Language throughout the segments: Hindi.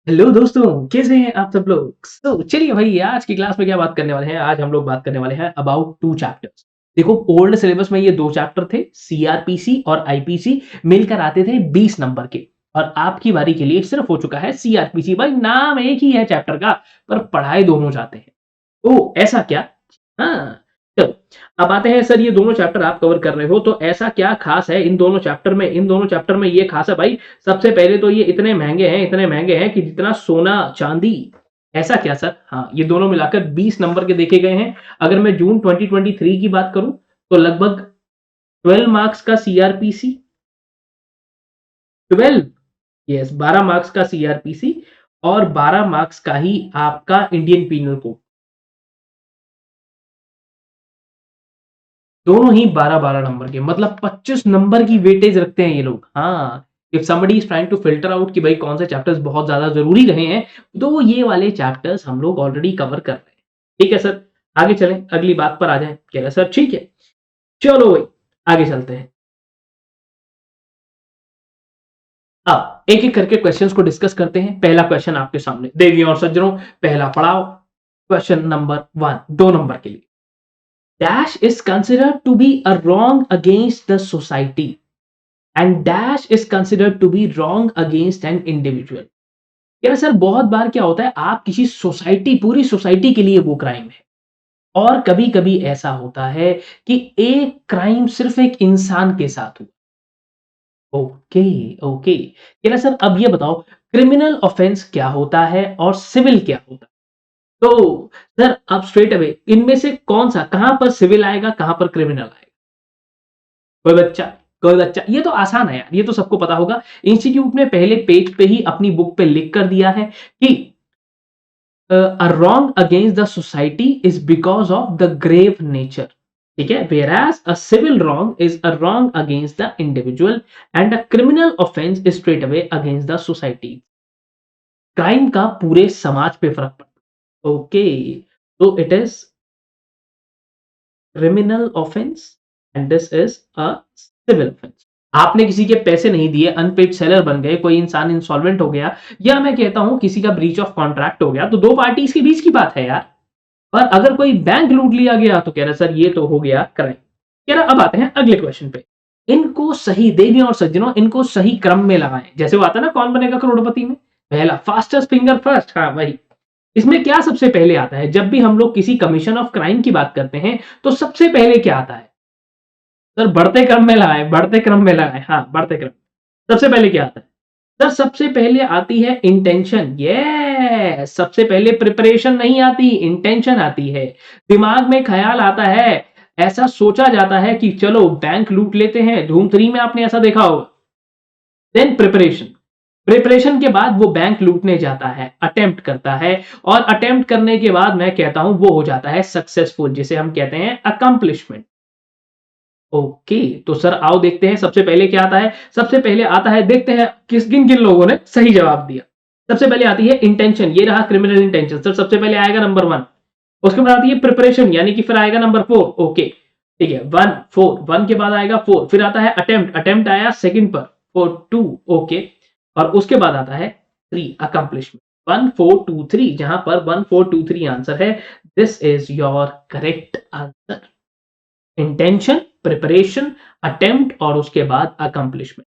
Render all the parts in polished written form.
हेलो दोस्तों, कैसे हैं आप सब लोग? चलिए भाई आज की क्लास में क्या बात करने वाले हैं? आज हम लोग बात करने वाले हैं अबाउट 2 चैप्टर्स। देखो ओल्ड सिलेबस में ये 2 चैप्टर थे, सीआरपीसी और आईपीसी मिलकर आते थे 20 नंबर के और आपकी बारी के लिए सिर्फ हो चुका है सीआरपीसी। भाई नाम एक ही है चैप्टर का पर पढ़ाए दोनों जाते हैं। ओह! ऐसा क्या? हाँ, चलो अब आते हैं सर ये दोनों चैप्टर आप कवर कर रहे हो तो ऐसा क्या खास है इन दोनों चैप्टर में? इन दोनों चैप्टर में ये खास है भाई सबसे पहले तो ये इतने महँगे हैं कि जितना सोना-चांदी। ऐसा क्या सर? हाँ, ये दोनों मिलाकर 20 नंबर के देखे गए हैं। अगर मैं जून 2023 की बात करूँ तो लगभग 12 मार्क्स का सीआरपीसी 12 यस 12 मार्क्स का सीआरपीसी और 12 मार्क्स का ही आपका इंडियन पीनल कोड। दोनों ही 12-12 नंबर के मतलब 25 नंबर की वेटेज रखते हैं ये लोग। हाँ, if somebody is trying to filter out कि भाई कौन से चैप्टर्स बहुत ज्यादा जरूरी रहे हैं तो ये वाले चैप्टर्स हम लोग ऑलरेडी कवर कर रहे हैं। ठीक है सर, आगे चलें अगली बात पर आ जाएं। कह रहे सर ठीक है, चलो भाई आगे चलते हैं। अब एक एक करके क्वेश्चंस को डिस्कस करते हैं। पहला क्वेश्चन आपके सामने देवियों और सज्जनों, पहला पड़ाव क्वेश्चन नंबर 1 2 नंबर के लिए। Dash is considered to be a wrong against the society and dash is considered to be wrong against an individual। यार सर बहुत बार क्या होता है आप किसी सोसाइटी पूरी सोसाइटी के लिए वो क्राइम है और कभी-कभी ऐसा होता है कि एक क्राइम सिर्फ एक इंसान के साथ हुआ। Okay, okay. कह सर अब ये बताओ क्रिमिनल ऑफेंस क्या होता है और सिविल क्या होता है? तो सर अब स्ट्रेट अवे इनमें से कौन-सा कहाँ पर सिविल आएगा, कहाँ पर क्रिमिनल आएगा? कोई बच्चा कोई बच्चा ये तो आसान है यार, ये तो सबको पता होगा। इंस्टीट्यूट ने पहले पेज पे ही अपनी बुक पे लिख कर दिया है कि a wrong against the society is because of the grave nature. ठीक है? Whereas a civil wrong is a wrong against the individual and a criminal offence is straight away against the society. Crime का पूरे समाज पे फर्क पड़ता है। ओके, तो it is criminal offence and this is a civil offence. आपने किसी के पैसे नहीं दिए, अनपेड सेलर बन गए, कोई इंसान इंसॉल्वेंट हो गया या मैं कहता हूं किसी का ब्रीच ऑफ कॉन्ट्रैक्ट हो गया तो दो पार्टीज के बीच की बात है यार। और अगर कोई बैंक लूट लिया गया तो कह रहा सर ये तो हो गया क्राइम। कह रहा अब आते हैं अगले क्वेश्चन पे। इनको सही देवियों और सज्जनों इनको सही क्रम में लगाएं जैसे वो आता है ना कौन बनेगा करोड़पति में। पहला फास्टेस्ट फिंगर फर्स्ट, हाँ वही। इसमें क्या सबसे पहले आता है जब भी हम लोग किसी कमीशन ऑफ क्राइम की बात करते हैं तो सबसे पहले क्या आता है? सर बढ़ते क्रम में लगाएं, बढ़ते क्रम में लगाएं, हाँ बढ़ते क्रम। सबसे पहले क्या आता है? सर सबसे पहले आती है इंटेंशन। ये सबसे पहले प्रिपरेशन नहीं आती, इंटेंशन आती है। दिमाग में ख्याल आता है, ऐसा सोचा जाता है कि चलो बैंक लूट लेते हैं। धूम 3 में आपने ऐसा देखा होगा। देन प्रिपरेशन, प्रिपरेशन के बाद वो बैंक लूटने जाता है, अटेम्प्ट करता है और अटेम्प्ट करने के बाद मैं कहता हूं वो हो जाता है सक्सेसफुल, जिसे हम कहते हैं अकम्पलिशमेंट। ओके, तो सर आओ देखते हैं सबसे पहले क्या आता है। सबसे पहले आता है, देखते हैं किस किन किन लोगों ने सही जवाब दिया। सबसे पहले आती है इंटेंशन, ये रहा क्रिमिनल इंटेंशन। सर सबसे पहले आएगा नंबर 1। उसके बाद आती है प्रिपरेशन यानी कि फिर आएगा नंबर 4। ओके ठीक है, 1 4 1 के बाद आएगा 4, फिर आता है अटेम्प्ट, अटेम्प्ट आया सेकंड पर 4 2। ओके, और उसके बाद आता है 3 अकम्पलिशमेंट। 1 4 2 3 जहां पर 1 4 2 3 आंसर है। This is your correct answer. Intention, preparation, attempt और उसके बाद अकम्पलिशमेंट।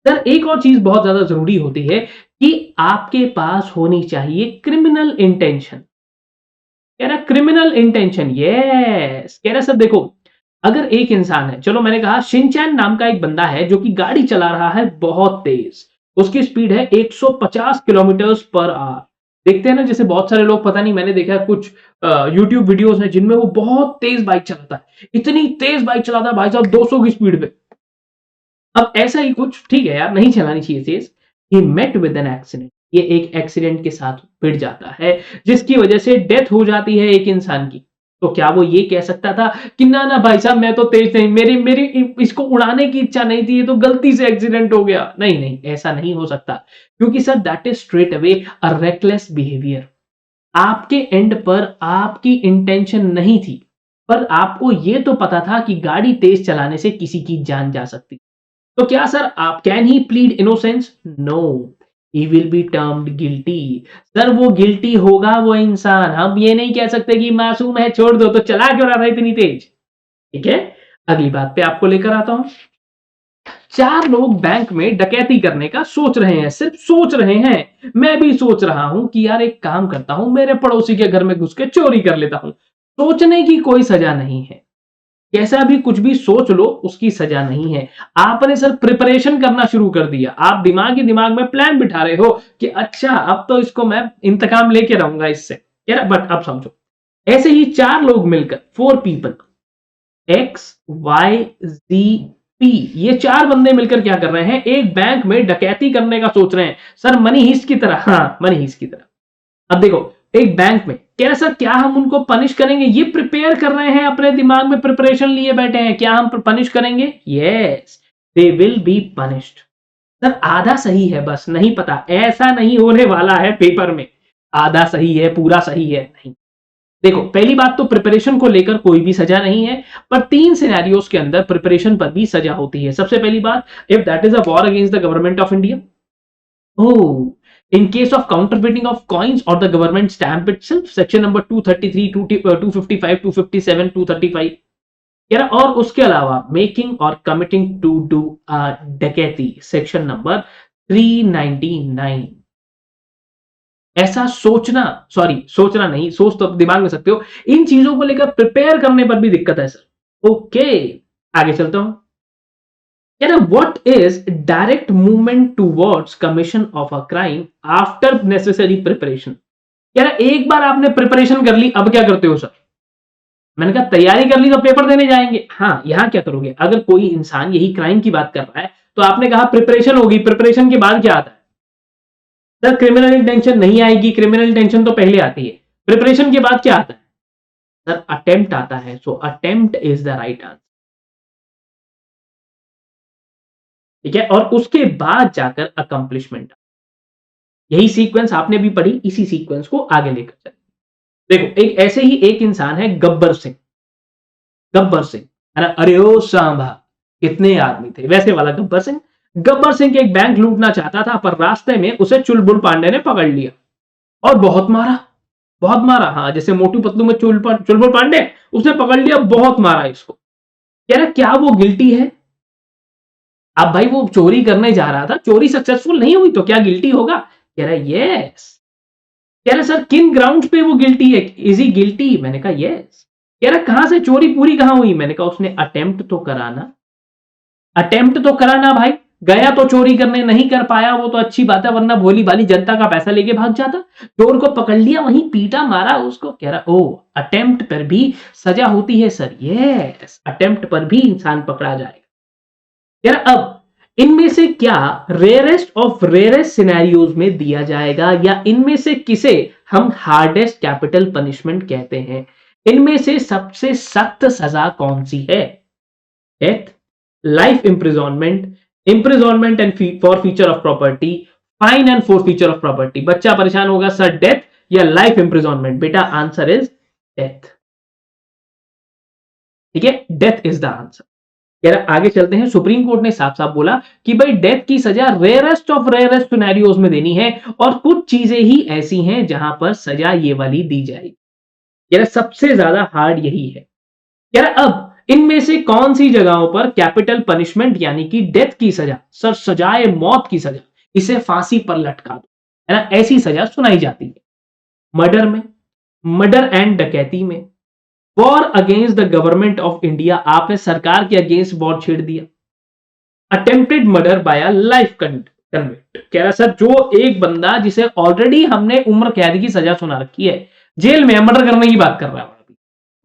सर एक और चीज बहुत ज्यादा जरूरी होती है कि आपके पास होनी चाहिए क्रिमिनल इंटेंशन। कह रहा क्रिमिनल इंटेंशन, यस। कह रहा सर देखो अगर एक इंसान है, चलो मैंने कहा शिनचैन नाम का एक बंदा है जो कि गाड़ी चला रहा है बहुत तेज, उसकी स्पीड है 150 किलोमीटर पर आवर। देखते हैं ना जैसे बहुत सारे लोग, पता नहीं मैंने देखा है कुछ यूट्यूब वीडियोस हैं जिनमें वो बहुत तेज बाइक चलाता है, इतनी तेज बाइक चलाता है भाई साहब 200 की स्पीड पे। अब ऐसा ही कुछ, ठीक है यार नहीं चलानी चाहिए तेज। He met with an accident, ये एक एक्सीडेंट के साथ भिड़ जाता है जिसकी वजह से डेथ हो जाती है एक इंसान की। तो क्या वो ये कह सकता था कि ना ना भाई साहब मैं तो तेज नहीं, मेरी मेरी इसको उड़ाने की इच्छा नहीं थी, ये तो गलती से एक्सीडेंट हो गया। नहीं नहीं, ऐसा नहीं हो सकता क्योंकि sir that is straight away a reckless behaviour. आपके एंड पर आपकी इंटेंशन नहीं थी पर आपको ये तो पता था कि गाड़ी तेज चलाने से किसी की जान जा सकती। तो क्या सर आप can he plead innocence? No, he will be termed guilty. Sir वो गिल्टी होगा वो इंसान, हम ये नहीं कह सकते कि मासूम है छोड़ दो, तो चला क्यों रहा था इतनी तेज। ठीक है, अगली बात पे आपको लेकर आता हूं। 4 लोग बैंक में डकैती करने का सोच रहे हैं, सिर्फ सोच रहे हैं। मैं भी सोच रहा हूं कि यार एक काम करता हूं, मेरे पड़ोसी के घर में घुस के चोरी कर लेता हूं। सोचने की कोई सजा नहीं है, कैसा भी कुछ भी सोच लो उसकी सजा नहीं है। आपने सर प्रिपरेशन करना शुरू कर दिया, आप दिमाग ही दिमाग में प्लान बिठा रहे हो कि अच्छा अब तो इसको मैं इंतकाम लेके रहूंगा इससे यार। बट अब समझो, ऐसे ही 4 लोग मिलकर, 4 people, X Y G P, ये 4 बंदे मिलकर क्या कर रहे हैं, एक बैंक में डकैती करने का सोच रहे हैं। सर मनी हिस्ट की तरह, हाँ मनी हिस्ट की तरह। अब देखो, एक बैंक में कह रहे सर क्या हम उनको पनिश करेंगे, ये प्रिपेयर कर रहे हैं, अपने दिमाग में प्रिपरेशन लिए बैठे हैं, क्या हम पनिश करेंगे, yes they will be punished. Sir आधा सही है, बस नहीं पता, ऐसा नहीं होने वाला है पेपर में आधा सही है पूरा सही है, नहीं। देखो पहली बात तो प्रिपरेशन को लेकर कोई भी सजा नहीं है, पर 3 सिनेरियोस के अंदर प्रिपरेशन पर भी सजा होती है। सबसे पहली बात, if that is a war against the government of India, oh in case of counterfeiting of coins or the government stamp itself, section number 233, 255, 257, 235, यार। और उसके अलावा मेकिंग और कमिटिंग टू डू डकैती, सेक्शन नंबर 399। ऐसा सोचना, सॉरी सोचना नहीं, सोच तो दिमाग में सकते हो, इन चीजों को लेकर प्रिपेयर करने पर भी दिक्कत है सर। ओके, आगे चलता हूं। यार what is direct movement towards commission of a crime after necessary preparation. यार एक बार आपने प्रिपरेशन कर ली, अब क्या करते हो सर। मैंने कहा तैयारी कर ली तो पेपर देने जाएंगे, हाँ यहां क्या करोगे, अगर कोई इंसान यही क्राइम की बात कर रहा है तो आपने कहा प्रिपरेशन होगी, प्रिपरेशन के बाद क्या आता है सर, क्रिमिनल इंटेंशन नहीं आएगी, क्रिमिनल इंटेंशन तो पहले आती है, प्रिपरेशन के बाद क्या आता है सर, अटेम्प्ट आता है। So attempt is the right answer. ठीक है, और उसके बाद जाकर अकम्प्लिशमेंट। यही सीक्वेंस आपने भी पढ़ी, इसी सीक्वेंस को आगे लेकर चले। देखो एक ऐसे ही एक इंसान है गब्बर सिंह, गब्बर सिंह है ना, अरे ओ सांभा कितने आदमी थे, वैसे वाला गब्बर सिंह। गब्बर सिंह के एक बैंक लूटना चाहता था, पर रास्ते में उसे चुलबुल पांडे ने पकड़ लिया और बहुत मारा, बहुत मारा। हाँ जैसे मोटू पतलू में चुलबुल पांडे, उसने पकड़ लिया, बहुत मारा इसको। कह रहा क्या वो गिल्टी है। अब भाई वो चोरी करने जा रहा था, चोरी सक्सेसफुल नहीं हुई तो क्या गिल्टी होगा, कह रहा यस। कह रहा सर किन ग्राउंड पे वो गिल्टी है, इज ही गिल्टी, मैंने कहा यस। कह रहा कहां से चोरी पूरी कहां हुई, मैंने कहा उसने अटेम्प्ट तो कराना, अटेम्प्ट तो कराना भाई, गया तो चोरी करने, नहीं कर पाया वो तो अच्छी बात है, वरना भोली भाली जनता का पैसा लेके भाग जाता। चोर को पकड़ लिया, वहीं पीटा मारा उसको। कह रहा ओ अटेम्प्ट पर भी सजा होती है सर, यस अटेम्प्ट पर भी इंसान पकड़ा जाएगा। यार अब इनमें से क्या रेयरेस्ट ऑफ रेयरेस्ट सिनेरियोज में दिया जाएगा, या इनमें से किसे हम हार्डेस्ट कैपिटल पनिशमेंट कहते हैं, इनमें से सबसे सख्त सजा कौन सी है, death, life imprisonment, imprisonment and forfeiture of property, fine and forfeiture of property. बच्चा परेशान होगा सर डेथ या लाइफ इम्प्रिजॉनमेंट, बेटा आंसर इज डेथ। ठीक है, डेथ इज द आंसर। यार आगे चलते हैं, सुप्रीम कोर्ट ने साफ साफ बोला कि भाई डेथ की सजा रेयरेस्ट ऑफ रेयरेस्ट सिनेरियोज में देनी है, और कुछ चीजें ही ऐसी हैं जहां पर सजा ये वाली दी जाएगी। यार सबसे ज्यादा हार्ड यही है। यार अब इनमें से कौन सी जगहों पर कैपिटल पनिशमेंट यानी कि डेथ की सजा, सर सजाए मौत की सजा, इसे फांसी पर लटका दो, है ना, ऐसी सजा सुनाई जाती है। मर्डर में, मर्डर एंड डकैती में, war against the government of India, आपने सरकार के अगेंस्ट वॉर छेड़ दिया, attempted murder by a life convict. कह रहा सर जो एक बंदा जिसे ऑलरेडी हमने उम्र कैद की सजा सुना रखी है, जेल में मर्डर करने की बात कर रहा है,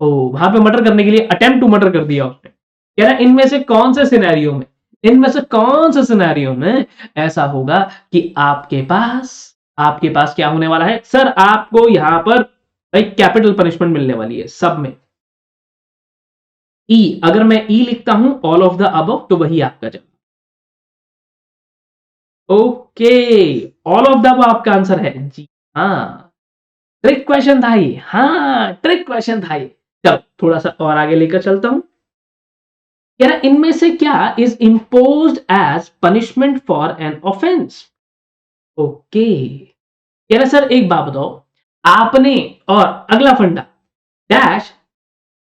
ओ वहां पे मर्डर करने के लिए अटेम्प्ट टू मर्डर कर दिया उसने। कह रहा इनमें से कौन से सिनेरियो में, इनमें से कौन से सिनेरियो में ऐसा होगा कि आपके पास क्या होने वाला है सर, आपको यहां पर एक कैपिटल पनिशमेंट मिलने वाली है सब में। ई, अगर मैं ई लिखता हूं ऑल ऑफ द अबव तो वही आपका जवाब। Okay, all of the above आपका आंसर है जी। हाँ ट्रिक क्वेश्चन था ये, हाँ ट्रिक क्वेश्चन था ये। चलो थोड़ा सा और आगे लेकर चलता हूं। यार इनमें से क्या is imposed as punishment for an offence, okay, कह रहा सर एक बात बताओ, आपने और अगला फंडा डैश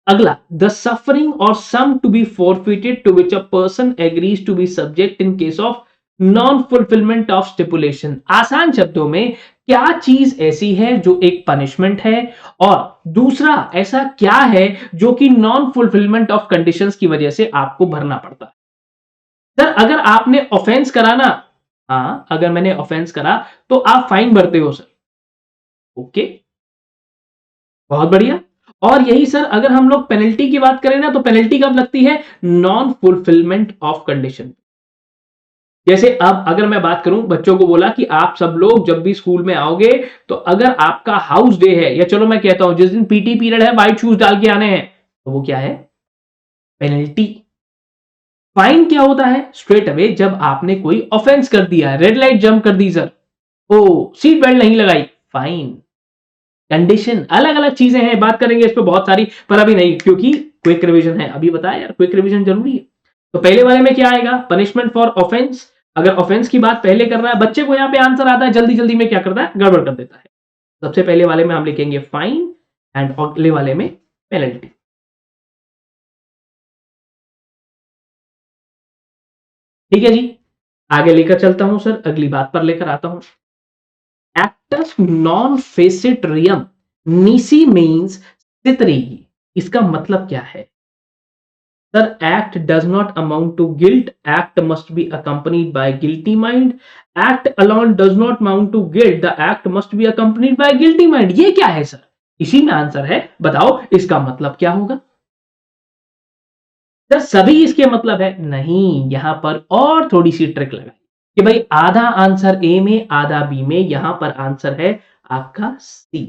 अगला द सफरिंग और sum to be forfeited to which a person agrees to be subject in case of non fulfilment of stipulation. आसान शब्दों में क्या चीज ऐसी है जो एक पनिशमेंट है, और दूसरा ऐसा क्या है जो कि नॉन फुलफिलमेंट ऑफ कंडीशंस की वजह से आपको भरना पड़ता है। सर अगर आपने ऑफेंस करा ना, हाँ अगर मैंने ऑफेंस करा तो आप फाइन भरते हो सर। ओके, बहुत बढ़िया। और यही सर अगर हम लोग पेनल्टी की बात करें ना, तो पेनल्टी कब लगती है? Non fulfilment of condition. जैसे अब अगर मैं बात करूं, बच्चों को बोला कि आप सब लोग जब भी स्कूल में आओगे तो अगर आपका हाउस डे है, या चलो मैं कहता हूं जिस दिन पीटी पीरियड है व्हाइट शूज डाल के आने हैं, तो वो क्या है? पेनल्टी। फाइन क्या होता है? स्ट्रेट अवे जब आपने कोई ऑफेंस कर दिया, रेड लाइट जंप कर दी सर, ओ सीट बेल्ट नहीं लगाई, फाइन। कंडीशन अलग अलग चीजें हैं, बात करेंगे इस पे बहुत सारी, पर अभी नहीं क्योंकि क्विक रिवीजन है। अभी बताया यार क्विक रिवीजन जरूरी है। तो पहले वाले में क्या आएगा? Punishment for offence. अगर ऑफेंस की बात पहले कर रहा है, बच्चे को यहां पे आंसर आता है, जल्दी जल्दी में क्या करता है? गड़बड़ कर देता है। सबसे पहले वाले में हम लिखेंगे फाइन, एंड अगले वाले में पेनल्टी। ठीक है जी, आगे लेकर चलता हूं सर, अगली बात पर लेकर आता हूं। Acts non face it रियम नीसी means सितरी। इसका मतलब क्या है? Sir, act does not amount to guilt. Act must be accompanied by guilty mind. Act alone does not amount to guilt. The act must be accompanied by guilty mind. ये क्या है सर? इसी में आंसर है, बताओ इसका मतलब क्या होगा? सर सभी इसके मतलब है नहीं, यहां पर और थोड़ी सी ट्रिक लगाई कि भाई आधा आंसर ए में आधा बी में, यहां पर आंसर है आपका सी।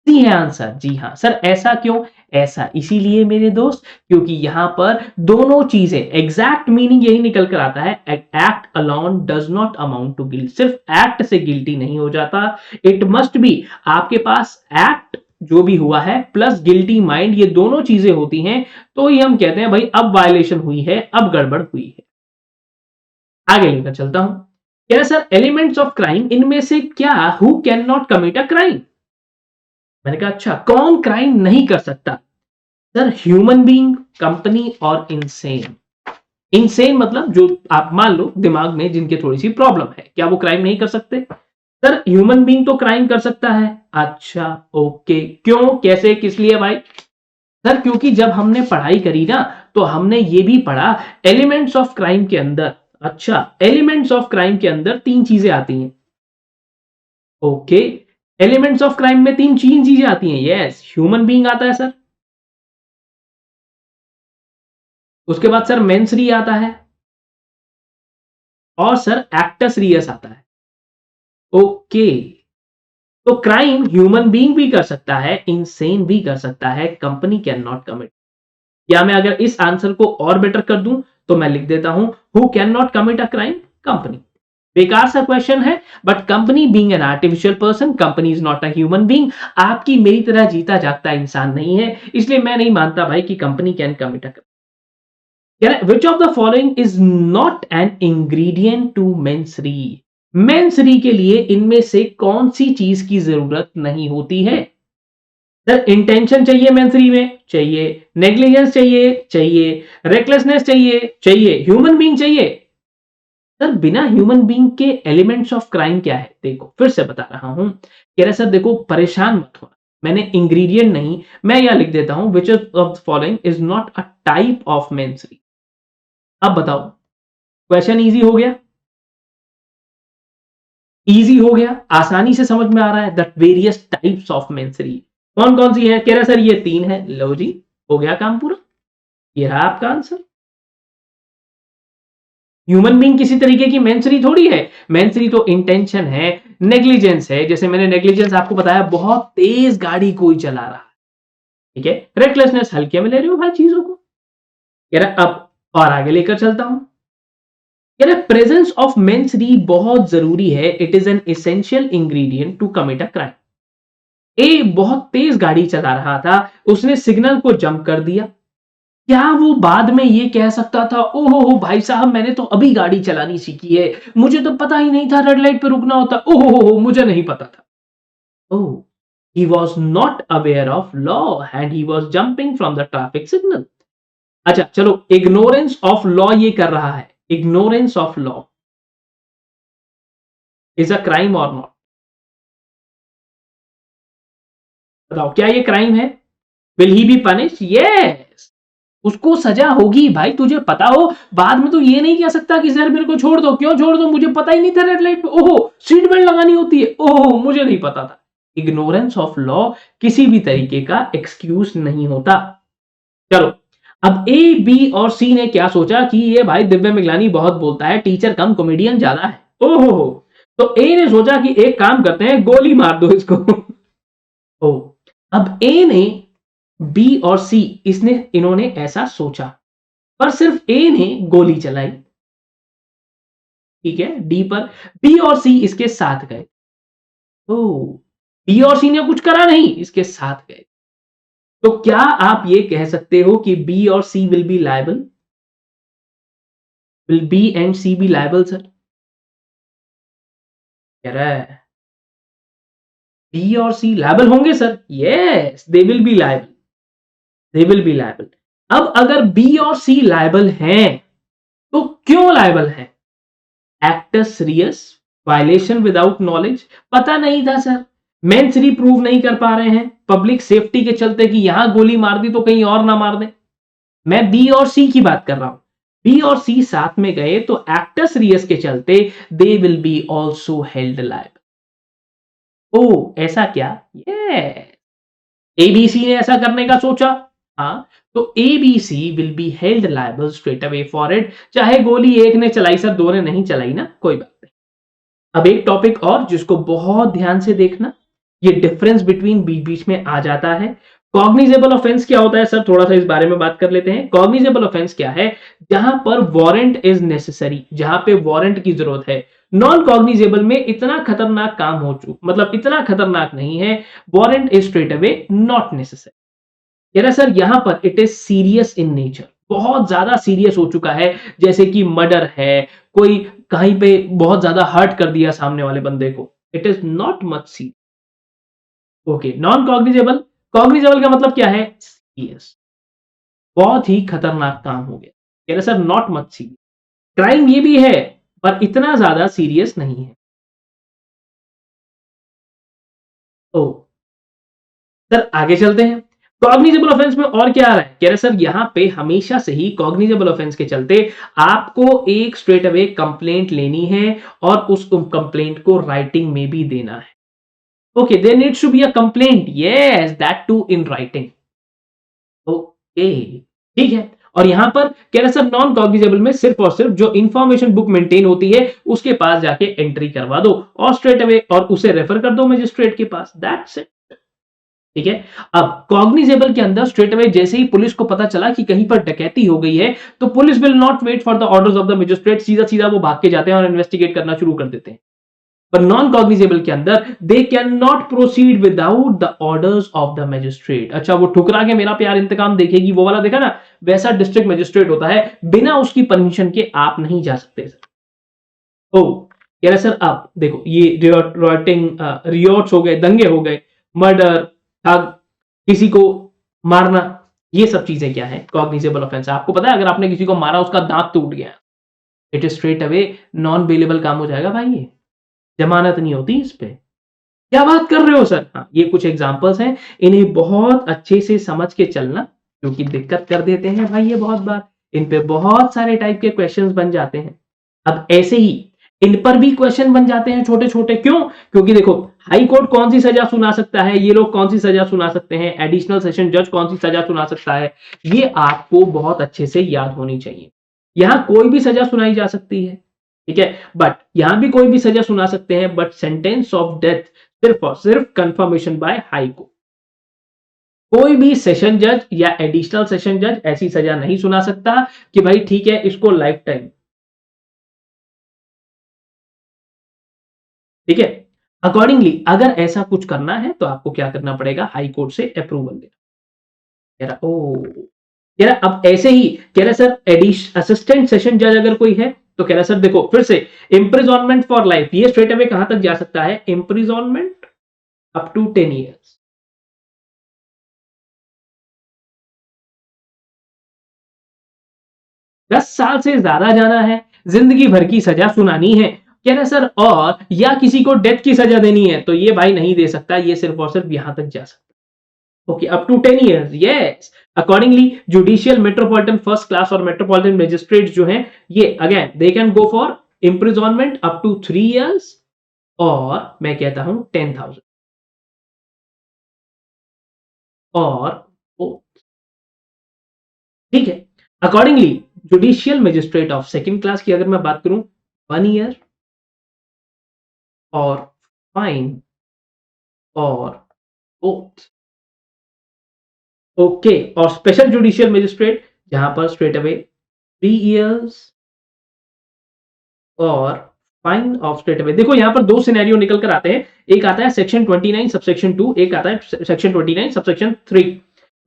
सी है आंसर, जी हाँ सर। ऐसा क्यों? ऐसा इसीलिए मेरे दोस्त क्योंकि यहां पर दोनों चीजें एग्जैक्ट मीनिंग यही निकल कर आता है, act alone does not amount to guilt. सिर्फ एक्ट से गिल्टी नहीं हो जाता, इट मस्ट बी आपके पास एक्ट जो भी हुआ है प्लस गिल्टी माइंड, ये दोनों चीजें होती हैं तो ही हम कहते हैं भाई अब वायलेशन हुई है, अब गड़बड़ हुई है। आगे लेकर चलता हूं, क्या सर एलिमेंट्स ऑफ क्राइम इनमें से क्या who can not commit a crime? मैंने कहा अच्छा कौन क्राइम नहीं कर सकता? सर ह्यूमन बीइंग, कंपनी और इंसेन। इंसेन मतलब जो आप मान लो दिमाग में जिनके थोड़ी सी प्रॉब्लम है, क्या वो क्राइम नहीं कर सकते? सर ह्यूमन बीइंग तो क्राइम कर सकता है। अच्छा ओके, क्यों, कैसे, किस लिए भाई? सर क्योंकि जब हमने पढ़ाई करी ना तो हमने ये भी पढ़ा एलिमेंट्स ऑफ क्राइम के अंदर। अच्छा, एलिमेंट्स ऑफ क्राइम के अंदर तीन चीजें आती हैं। ओके, एलिमेंट्स ऑफ क्राइम में तीन चीजें आती हैं। यस, ह्यूमन बीइंग आता है सर, उसके बाद सर मेंस आता है, और सर एक्टस रियस आता है। ओके, तो क्राइम ह्यूमन बीइंग भी कर सकता है, इंसेन भी कर सकता है, कंपनी कैन नॉट कमिट। या मैं अगर इस आंसर को और बेटर कर दूं तो मैं लिख देता हूं who can not commit a crime? Company. बेकार सा क्वेश्चन है, but company being an artificial person, company is not a human being, आपकी मेरी तरह जीता जागता इंसान नहीं है, इसलिए मैं नहीं मानता भाई कि company can commit a crime. Which of the following is not an ingredient to mens rea? Mens rea के लिए इनमें से कौन सी चीज की जरूरत नहीं होती है? सर इंटेंशन चाहिए मेंस री में, चाहिए। नेग्लिजेंस चाहिए, चाहिए। रेकलेसनेस चाहिए, चाहिए। ह्यूमन बीइंग चाहिए। सर बिना ह्यूमन बीइंग के एलिमेंट्स ऑफ क्राइम क्या है? देखो फिर से बता रहा हूं, कह रहे सर देखो परेशान मत हो, मैंने इंग्रेडिएंट नहीं, मैं यह लिख देता हूं which of following is not a type of masonry. अब बताओ, क्वेश्चन इजी हो गया, इजी हो गया, आसानी से समझ में आ रहा है the various types of masonry कौन कौन सी है? कह रहा सर ये तीन है, लो जी हो गया काम पूरा, ये रहा आपका आंसर। ह्यूमन बीइंग किसी तरीके की मेंसरी थोड़ी है, मेंसरी तो इंटेंशन है, नेग्लिजेंस है, जैसे मैंने नेग्लिजेंस आपको बताया बहुत तेज गाड़ी कोई चला रहा है, ठीक है। रेकलेसनेस हल्के में ले रहे हो भाई चीजों को। कह रहा अब और आगे लेकर चलता हूं, कह रहा प्रेजेंस ऑफ मेंसरी बहुत जरूरी है, it is an essential ingredient to commit a crime. ए बहुत तेज गाड़ी चला रहा था, उसने सिग्नल को जंप कर दिया, क्या वो बाद में ये कह सकता था, ओहो हो भाई साहब मैंने तो अभी गाड़ी चलानी सीखी है, मुझे तो पता ही नहीं था रेड लाइट पे रुकना होता, ओहो हो मुझे नहीं पता था। ओह, he was not aware of law and he was jumping from the traffic signal. अच्छा चलो, इग्नोरेंस ऑफ लॉ ये कर रहा है, ignorance of law is a crime और नॉट? बताओ क्या ये क्राइम है? Will he be punish? Yes, उसको सजा होगी भाई, तुझे पता हो बाद में तो ये नहीं कह सकता कि सर मेरे को छोड़ दो, क्यों छोड़ दो, मुझे पता ही नहीं था रेड लाइट पे, ओहो सीट बेल्ट लगानी होती है, ओहो मुझे नहीं पता था। इग्नोरेंस ऑफ लॉ किसी भी तरीके का एक्सक्यूज नहीं होता। चलो, अब ए बी और सी ने क्या सोचा कि ये भाई दिव्य मिगलानी बहुत बोलता है, टीचर कम कॉमेडियन ज्यादा है, ओहो, तो ए ने सोचा कि एक काम करते हैं, गोली मार दो इसको। ओ, अब ए ने बी और सी इसने इन्होंने ऐसा सोचा, पर सिर्फ ए ने गोली चलाई, ठीक है, डी पर। बी और सी इसके साथ गए, ओ, बी और सी ने कुछ करा नहीं, इसके साथ गए, तो क्या आप ये कह सकते हो कि बी और C will be liable? Will be and C be liable sir? कह रहा है बी और सी लायबल होंगे sir, yes they will be liable, they will be liable. अब अगर बी और सी लायबल हैं तो क्यों लायबल हैं? Acts Reis, violation without knowledge, पता नहीं था सर, मेन थ्री प्रूव नहीं कर पा रहे हैं पब्लिक सेफ्टी के चलते कि यहां गोली मार दी तो कहीं और ना मार दे। मैं बी और सी की बात कर रहा हूं, बी और सी साथ में गए तो एक्टस रियस के चलते they will be also held liable. ओ ऐसा क्या? ये एबीसी ने ऐसा करने का सोचा, हाँ, तो ABC will be held liable straight away for it, चाहे गोली एक ने चलाई सर, दो ने नहीं चलाई ना, कोई बात नहीं। अब एक टॉपिक और जिसको बहुत ध्यान से देखना, ये डिफरेंस बिटवीन बीच बीच में आ जाता है। कॉग्निजेबल ऑफेंस क्या होता है सर, थोड़ा सा इस बारे में बात कर लेते हैं। कॉग्निजेबल ऑफेंस क्या है? जहां पर वारंट इज नेसेसरी, जहां पे वारंट की जरूरत है। नॉन कॉग्निजेबल में इतना खतरनाक काम हो चुका, मतलब इतना खतरनाक नहीं है, warrant is straight away not necessary. कह रहा सर यहां पर it is serious in nature, बहुत ज्यादा सीरियस हो चुका है, जैसे कि मर्डर है, कोई कहीं पे बहुत ज्यादा हर्ट कर दिया सामने वाले बंदे को, it is not much serious. Okay, non cognizable, cognizable का मतलब क्या है? सीरियस, बहुत ही खतरनाक काम हो गया। कह रहे sir not much serious, crime ये भी है पर इतना ज्यादा सीरियस नहीं है। ओ सर आगे चलते हैं, कॉग्निजेबल ऑफेंस में और क्या आ रहा है? कह रहे सर यहां पे हमेशा से ही कॉग्निजेबल ऑफेंस के चलते आपको एक स्ट्रेट अवे कंप्लेंट लेनी है और उस कंप्लेंट को राइटिंग में भी देना है। Okay, there needs to be a complaint, yes that too in writing. Okay, ठीक है, और यहां पर कह रहे सर नॉन कॉग्निजेबल में सिर्फ और सिर्फ जो इंफॉर्मेशन बुक मेंटेन होती है उसके पास जाके एंट्री करवा दो और स्ट्रेट अवे और उसे रेफर कर दो मजिस्ट्रेट के पास, दैट्स इट। ठीक है, अब कॉग्निजेबल के अंदर स्ट्रेट अवे जैसे ही पुलिस को पता चला कि कहीं पर डकैती हो गई है तो police will not wait for the orders of the magistrate, सीधा सीधा वो भाग के जाते हैं और इन्वेस्टिगेट करना शुरू कर देते हैं। पर नॉन कॉग्निजेबल के अंदर they can not proceed without the orders of the magistrate. अच्छा, वो ठुकरा के मेरा प्यार इंतकाम देखेगी वो वाला देखा ना, वैसा डिस्ट्रिक्ट मजिस्ट्रेट होता है, बिना उसकी परमिशन के आप नहीं जा सकते सर। ओ कह रहे सर अब देखो ये रियोटिंग रियोट्स हो गए, दंगे हो गए, मर्डर, ठग, किसी को मारना, ये सब चीजें क्या है? Cognizable offence. आपको पता है अगर आपने किसी को मारा उसका दांत टूट गया, it is straight away non bailable काम हो जाएगा भाई, ये जमानत नहीं होती इस पे। क्या बात कर रहे हो सर? हाँ, ये कुछ एग्जांपल्स हैं, इन्हें बहुत अच्छे से समझ के चलना, क्योंकि दिक्कत कर देते हैं भाई ये बहुत बार, इन पे बहुत सारे टाइप के क्वेश्चंस बन जाते हैं। अब ऐसे ही इन पर भी क्वेश्चन बन जाते हैं छोटे छोटे, क्यों? क्योंकि देखो हाई कोर्ट कौन सी सजा सुना सकता है, ये लोग कौन सी सजा सुना सकते हैं, एडिशनल सेशन जज कौन सी सजा सुना सकता है, ये आपको बहुत अच्छे से याद होनी चाहिए। यहां कोई भी सजा सुनाई जा सकती है, ठीक है, बट यहां भी कोई भी सजा सुना सकते हैं, बट सेंटेंस ऑफ डेथ सिर्फ और सिर्फ कंफर्मेशन बाय हाई कोर्ट। कोई भी सेशन जज या एडिशनल सेशन जज ऐसी सजा नहीं सुना सकता कि भाई ठीक है इसको लाइफ टाइम, ठीक है। अकॉर्डिंगली अगर ऐसा कुछ करना है तो आपको क्या करना पड़ेगा? हाई कोर्ट से अप्रूवल लेना। ओ कह रहा अब ऐसे ही कह रहा सर असिस्टेंट सेशन जज अगर कोई है तो कह रहा सर देखो फिर से इम्प्रिजॉनमेंट फॉर लाइफ, ये स्ट्रेट अवे कहां तक जा सकता है, इम्प्रिजॉनमेंट अप टू 10 ईयर्स। 10 साल से ज्यादा जाना है, जिंदगी भर की सजा सुनानी है, कह रहे सर, और या किसी को डेथ की सजा देनी है तो ये भाई नहीं दे सकता, ये सिर्फ और सिर्फ यहां तक जा सकता है। Okay, up to 10 years, yes. Accordingly judicial metropolitan first class और मेट्रोपॉलिटन मजिस्ट्रेट जो हैं, ये again they can go for imprisonment up to 3 years, और मैं कहता हूं 10,000, और ठीक है। Accordingly judicial magistrate of second class की अगर मैं बात करूं, 1 ईयर और फाइन और ओथ। ओके, और स्पेशल जुडिशियल मजिस्ट्रेट जहां पर स्ट्रेट अवे 3 ईयर्स और फाइन ऑफ स्ट्रेट अवे। देखो यहां पर दो सिनेरियो निकल कर आते हैं, एक आता है सेक्शन 29 सबसेक्शन 2, एक आता है सेक्शन 29 सबसेक्शन 3।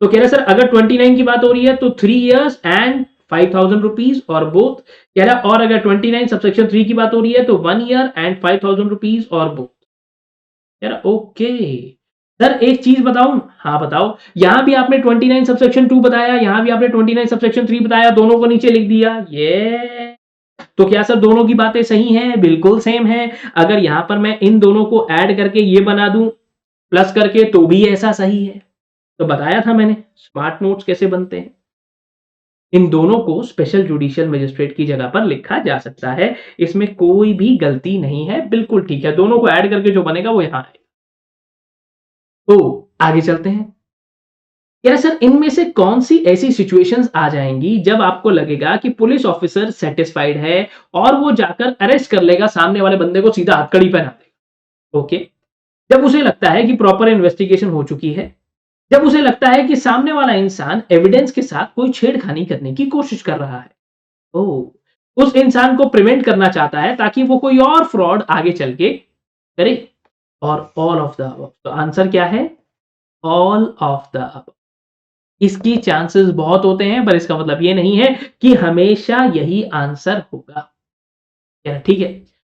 तो कह रहे सर अगर 29 की बात हो रही है तो 3 ईयर्स एंड 5,000 रुपीज और बोथ, कह रहा और अगर 29 सबसेक्शन 3 की बात हो रही है तो 1 ईयर एंड 5,000 रुपीज और बोथ। यार ओके सर, एक चीज बताऊं, हाँ बताओ, यहां भी आपने 29 सबसेक्शन 2 बताया, यहां भी आपने 29 सबसेक्शन 3 बताया, दोनों को नीचे लिख दिया, ये तो क्या सर दोनों की बातें सही हैं, बिल्कुल सेम है। अगर यहां पर मैं इन दोनों को ऐड करके ये बना दूं प्लस करके तो भी ऐसा सही है। तो बताया था मैंने स्मार्ट नोट्स कैसे बनते हैं। इन दोनों को स्पेशल जुडिशियल मजिस्ट्रेट की जगह पर लिखा जा सकता है, इसमें कोई भी गलती नहीं है, बिल्कुल ठीक है, दोनों को ऐड करके जो बनेगा वो यहां है। तो आगे चलते हैं। क्या सर इनमें से कौन सी ऐसी सिचुएशंस आ जाएंगी जब आपको लगेगा कि पुलिस ऑफिसर सेटिस्फाइड है और वो जाकर अरेस्ट कर लेगा सामने वाले बंदे को, सीधा हथकड़ी पहना देगा। ओके, जब उसे लगता है कि प्रॉपर इन्वेस्टिगेशन हो चुकी है, जब उसे लगता है कि सामने वाला इंसान एविडेंस के साथ कोई छेड़खानी करने की कोशिश कर रहा है, ओ उस इंसान को प्रिवेंट करना चाहता है ताकि वो कोई और फ्रॉड आगे चल के करे, और ऑल ऑफ द अबव। तो आंसर क्या है, ऑल ऑफ द अबव। इसकी चांसेस बहुत होते हैं पर इसका मतलब ये नहीं है कि हमेशा यही आंसर होगा। ठीक है,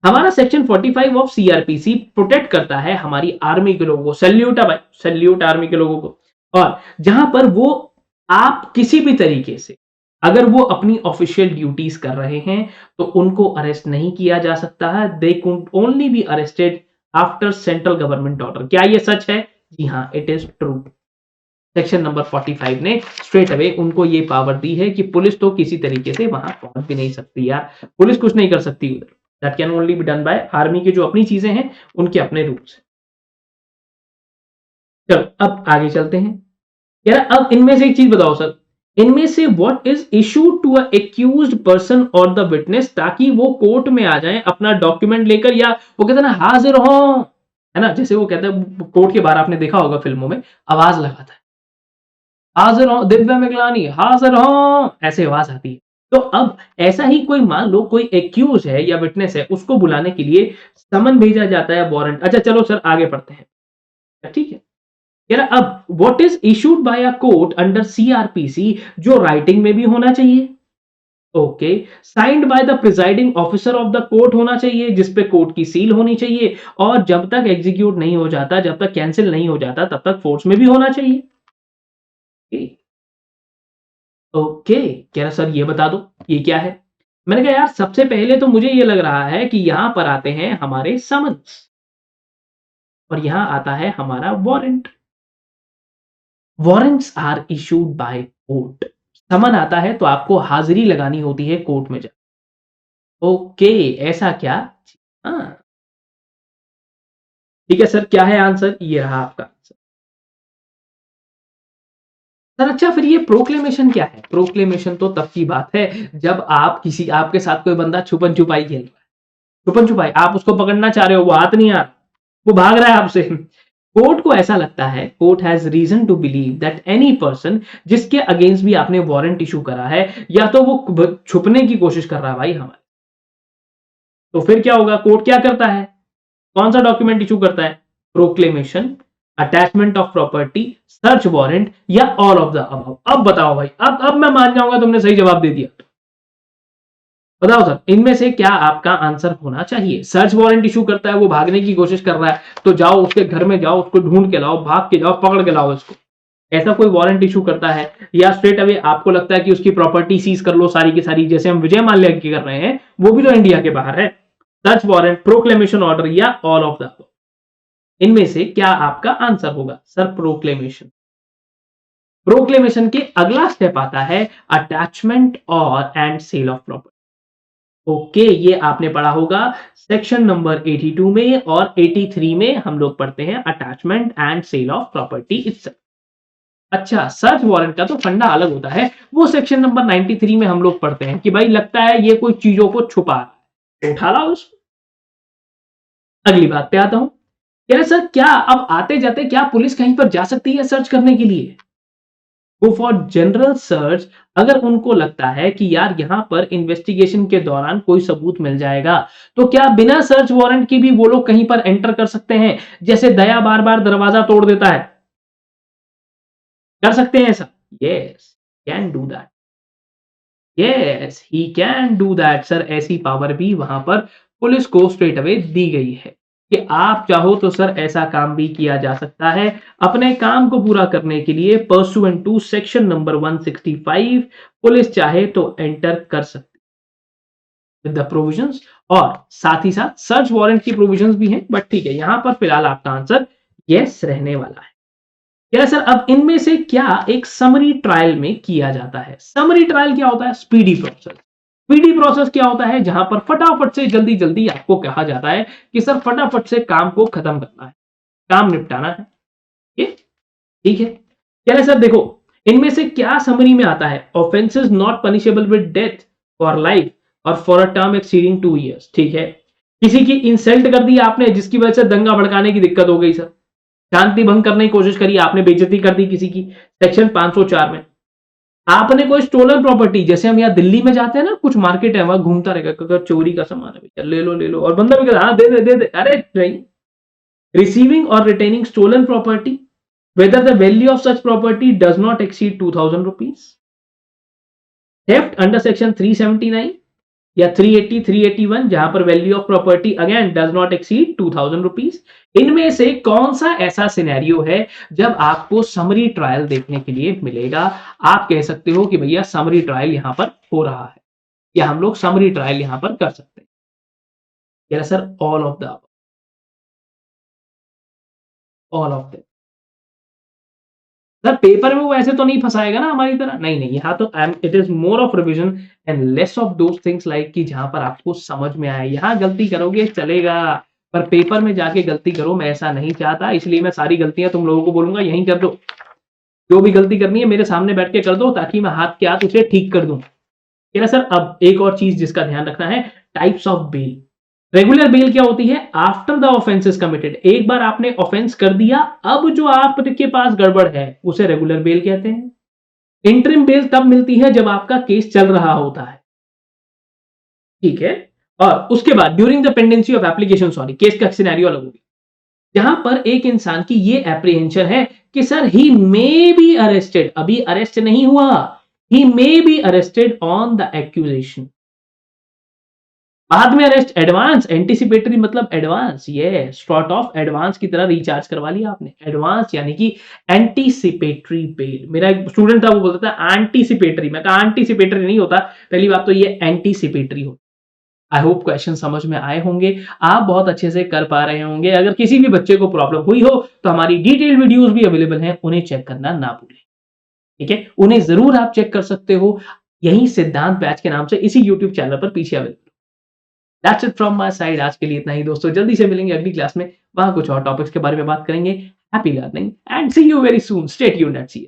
हमारा सेक्शन 45 ऑफ सीआरपीसी प्रोटेक्ट करता है हमारी आर्मी के लोगों को, सैल्यूट है भाई, सैल्यूट आर्मी के लोगों को। और जहां पर वो आप किसी भी तरीके से अगर वो अपनी ऑफिशियल ड्यूटीज कर रहे हैं तो उनको अरेस्ट नहीं किया जा सकता है, they could only be arrested after central government order. क्या ये सच है? जी हाँ, it is true. Section number 45 ने स्ट्रेट अवे उनको ये पावर दी है कि पुलिस तो किसी तरीके से वहां पहुंच भी नहीं सकती यार, पुलिस कुछ नहीं कर सकती उधर, that can only be done by army की जो अपनी चीजें हैं, उनके अपने रूल्स हैं। चलो अब आगे चलते हैं। यार अब इनमें से एक चीज बताओ सर, इनमें से what is issued to a accused person और द विटनेस, ताकि वो कोर्ट में आ जाए अपना डॉक्यूमेंट लेकर, या वो कहते हैं ना हाजिर हो, है ना, जैसे वो कहता है कोर्ट के बाहर, आपने देखा होगा फिल्मों में आवाज लगाता है, हाजिर हो दिव्या मिगलानी, हाजिर हो, ऐसे आवाज आती है। तो अब ऐसा ही कोई मान लो कोई एक्यूज है या विटनेस है, उसको बुलाने के लिए समन भेजा जाता है, वारंट। अच्छा चलो सर आगे पढ़ते हैं, ठीक है। यार अब what is issued by a court under CrPC, जो राइटिंग में भी होना चाहिए, okay, signed by the presiding officer of the court होना चाहिए, जिसपे कोर्ट की सील होनी चाहिए, और जब तक एग्जीक्यूट नहीं हो जाता, जब तक कैंसिल नहीं हो जाता, तब तक फोर्स में भी होना चाहिए। ओके, कह रहा सर ये बता दो ये क्या है। मैंने कहा यार सबसे पहले तो मुझे ये लग रहा है कि यहां पर आते हैं हमारे समन्स और यहां आता है हमारा warrant. Warrants are issued by court. Summon आता है तो आपको हाजिरी लगानी होती है कोर्ट में जा। ओके, ऐसा क्या? हाँ, ठीक है सर, क्या है आंसर? ये रहा आपका आंसर। सर अच्छा फिर ये प्रोक्लेमेशन क्या है? प्रोक्लेमेशन तो तब की बात है जब आप किसी, आपके साथ कोई बंदा छुपन छुपाई खेल रहा है, छुपन छुपाई, आप उसको पकड़ना चाह रहे हो, वो हाथ नहीं आ रहा, वो भाग रहा है आपसे। कोर्ट को ऐसा लगता है, court has reason to believe that any person जिसके अगेंस्ट भी आपने वारंट इशू करा है, या तो वो छुपने की कोशिश कर रहा है भाई हमारे, तो फिर क्या होगा, कोर्ट क्या करता है, कौन सा डॉक्यूमेंट इशू करता है? Proclamation attachment of property, search warrant या ऑल ऑफ द अबव। अब बताओ भाई, अब मैं मान जाऊंगा तुमने सही जवाब दे दिया। बताओ सर, इनमें से क्या आपका आंसर होना चाहिए? सर्च वारंट इशू करता है, वो भागने की कोशिश कर रहा है, तो जाओ उसके घर में जाओ, उसको ढूंढ के लाओ, भाग के जाओ, पकड़ के लाओ इसको। ऐसा कोई वारंट इशू करता है? या स्ट्रेट अवे आपको लगता है कि उसकी प्रॉपर्टी सीज कर लो सारी की सारी, जैसे हम विजय माल्या की कर रहे हैं, वो भी तो इंडिया के बाहर है। सर्च वारंट, प्रोक्लेमेशन ऑर्डर या ऑल ऑफ द, इनमें से क्या आपका आंसर होगा? Sir proclamation. प्रोक्लेमेशन के अगला स्टेप आता है अटैचमेंट और and sale of property. Okay, ये आपने पढ़ा होगा सेक्शन नंबर 82 में, और 83 में हम लोग पढ़ते हैं attachment and sale of property itself. अच्छा, सर्च वारंट का तो फंडा अलग होता है, वो सेक्शन नंबर 93 में हम लोग पढ़ते हैं कि भाई लगता है ये कोई चीजों को छुपा रहा है, तो उठा लाओ उसको। अगली बात पे आता हूं, कह रहे सर क्या अब आते जाते क्या पुलिस कहीं पर जा सकती है सर्च करने के लिए? गो फॉर जनरल सर्च अगर उनको लगता है कि यार यहां पर इन्वेस्टिगेशन के दौरान कोई सबूत मिल जाएगा, तो क्या बिना सर्च वारंट के भी वो लोग कहीं पर एंटर कर सकते हैं? जैसे दया बार बार दरवाजा तोड़ देता है, कर सकते हैं ऐसा? Yes, can do that. Yes, he can do that sir. ऐसी पावर भी वहां पर पुलिस को स्ट्रेट अवे दी गई है कि आप चाहो तो सर ऐसा काम भी किया जा सकता है। अपने काम को पूरा करने के लिए pursuant to section number 165 police चाहे तो एंटर कर सकती है विद द प्रोविजंस, और साथ ही साथ सर्च वारंट की प्रोविजंस भी हैं, बट ठीक है, यहां पर फिलहाल आपका आंसर यस रहने वाला है। क्या सर अब इनमें से क्या एक समरी ट्रायल में किया जाता है? समरी ट्रायल क्या होता है? Speedy process. स्पीडी प्रोसेस क्या होता है? जहां पर फटाफट से जल्दी जल्दी आपको कहा जाता है कि सर फटाफट से काम को खत्म करना है, काम निपटाना है। ये ठीक है। कह रहे सर देखो, इनमें से क्या समरी में आता है? Offences not punishable with death for life और for a term exceeding 2 years। ठीक है, किसी की इंसल्ट कर दी आपने जिसकी वजह से दंगा भड़काने की दिक्कत हो गई सर, शांति भंग करने की कोशिश करी आपने, बेइज्जती कर दी किसी की, सेक्शन 504 में। आपने कोई स्टोलन प्रॉपर्टी, जैसे हम यहाँ दिल्ली में जाते हैं ना, कुछ मार्केट है वहां घूमता रहेगा, अगर चोरी का सामान है भैया ले लो ले लो, और बंदा भी कहता हाँ दे दे दे दे, अरे नहीं। रिसीविंग और retaining stolen property whether the value of such property does not exceed 2000 rupees, theft under section 379 या 380 381 जहां पर value of property again does not exceed 2000 rupees. इनमें से कौन सा ऐसा सिनेरियो है जब आपको समरी ट्रायल देखने के लिए मिलेगा? आप कह सकते हो कि भैया समरी ट्रायल यहां पर हो रहा है, या हम लोग समरी ट्रायल यहां पर कर सकते हैं। यार sir all of the, all of the. Sir paper में वो ऐसे तो नहीं फंसाएगा ना हमारी तरह? नहीं नहीं, यहाँ तो it is more of revision and less of those things like कि जहां पर आपको समझ में आए। यहाँ गलती करोगे चलेगा, पर पेपर में जाके गलती करो, मैं ऐसा नहीं चाहता, इसलिए मैं सारी गलतियां तुम लोगों को बोलूंगा यहीं कर दो। जो भी गलती करनी है मेरे सामने बैठ के कर दो, ताकि मैं हाथ के हाथ उसे ठीक कर दूं। ठीक है सर। अब एक और चीज जिसका ध्यान रखना है, types of bail. Regular bail क्या होती है? After the offence is committed, एक बार आपने ऑफेंस कर दिया, अब जो आपके पास गड़बड़ है उसे रेगुलर बेल कहते हैं। इंटरिम बेल तब मिलती है जब आपका केस चल रहा होता है, ठीक है। और उसके बाद during the pendency of application, sorry case का सिनेरियो अलग होगी, जहां पर एक इंसान की ये एप्रीहेंशन है कि sir he may be arrested, अभी अरेस्ट नहीं हुआ, he may be arrested on the accusation. बाद में अरेस्ट, एडवांस, एंटीसिपेटरी मतलब एडवांस, ये शॉर्ट ऑफ एडवांस की तरह रिचार्ज करवा लिया आपने, एडवांस यानी कि एंटीसिपेटरी बेल। मेरा एक स्टूडेंट था वो बोलता था एंटीसिपेटरी, मैं कहा एंटीसिपेटरी नहीं होता, पहली बात तो ये एंटीसिपेटरी होता। आई होप क्वेश्चन समझ में आए होंगे, आप बहुत अच्छे से कर पा रहे होंगे। अगर किसी भी बच्चे को प्रॉब्लम हुई हो तो हमारी डिटेल्ड वीडियोस भी अवेलेबल हैं, उन्हें चेक करना ना भूलें, ठीक है। उन्हें जरूर आप चेक कर सकते हो, यही सिद्धांत बैच के नाम से इसी यूट्यूब चैनल पर पीछे available. That's it from my side, आज के लिए इतना ही दोस्तों। जल्दी से मिलेंगे अगली क्लास में, वहां कुछ और टॉपिक्स के बारे में बात करेंगे। Happy learning and see you very soon, stay tuned and see you.